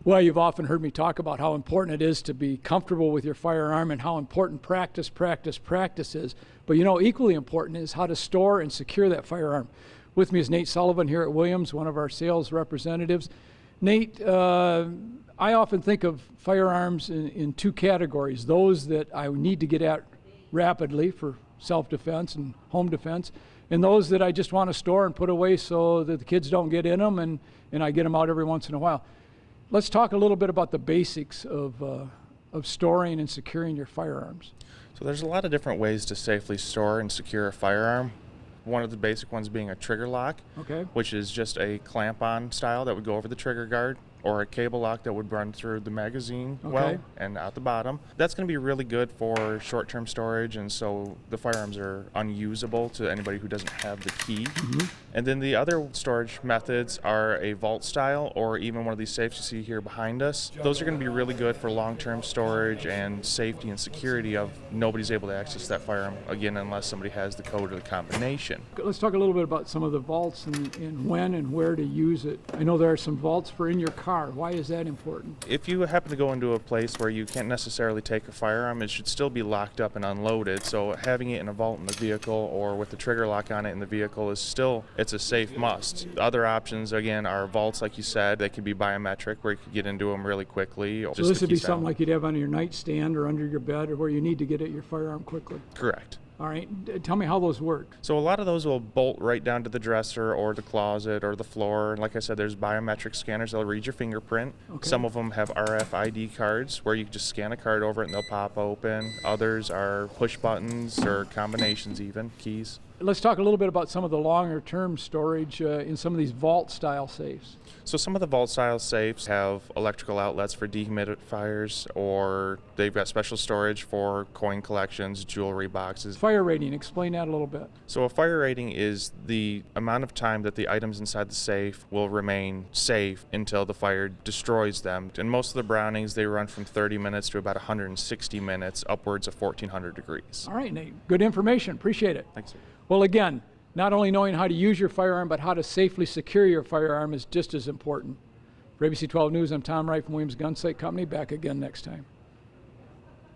Well, you've often heard me talk about how important it is to be comfortable with your firearm and how important practice is. But equally important is how to store and secure that firearm. With me is Nate Sullivan here at Williams, one of our sales representatives. Nate, I often think of firearms in two categories: those that I need to get at rapidly for self-defense and home defense, and those that I just want to store and put away so that the kids don't get in them and I get them out every once in a while. Let's talk a little bit about the basics of storing and securing your firearms. So there's a lot of different ways to safely store and secure a firearm. One of the basic ones being a trigger lock, which is just a clamp-on style that would go over the trigger guard, or a cable lock that would run through the magazine well and out the bottom. That's going to be really good for short-term storage, and so the firearms are unusable to anybody who doesn't have the key. And then the other storage methods are a vault style, or even one of these safes you see here behind us. Those are going to be really good for long-term storage and safety and security of nobody's able to access that firearm, again, unless somebody has the code or the combination. Let's talk a little bit about some of the vaults and when and where to use it. I know there are some vaults for in your car. Why is that important? If you happen to go into a place where you can't necessarily take a firearm, it should still be locked up and unloaded. So having it in a vault in the vehicle or with the trigger lock on it in the vehicle is still, it's a safe must. Other options, again, are vaults, like you said. They could be biometric, where you could get into them really quickly. So this would be something like you'd have on your nightstand or under your bed, or where you need to get at your firearm quickly? Correct. All right, tell me how those work. So a lot of those will bolt right down to the dresser or the closet or the floor. And like I said, there's biometric scanners that'll read your fingerprint. Some of them have RFID cards where you can just scan a card over it and they'll pop open. Others are push buttons or combinations even, keys. Let's talk a little bit about some of the longer term storage in some of these vault style safes. So some of the vault style safes have electrical outlets for dehumidifiers, or they've got special storage for coin collections, jewelry boxes. Fire rating, explain that a little bit. So a fire rating is the amount of time that the items inside the safe will remain safe until the fire destroys them. And most of the Brownings, they run from 30 minutes to about 160 minutes, upwards of 1400 degrees. All right, Nate, good information, appreciate it. Thanks, sir. Well, again, not only knowing how to use your firearm, but how to safely secure your firearm is just as important. For ABC 12 News, I'm Tom Wright from Williams Gun Sight Company. Back again next time.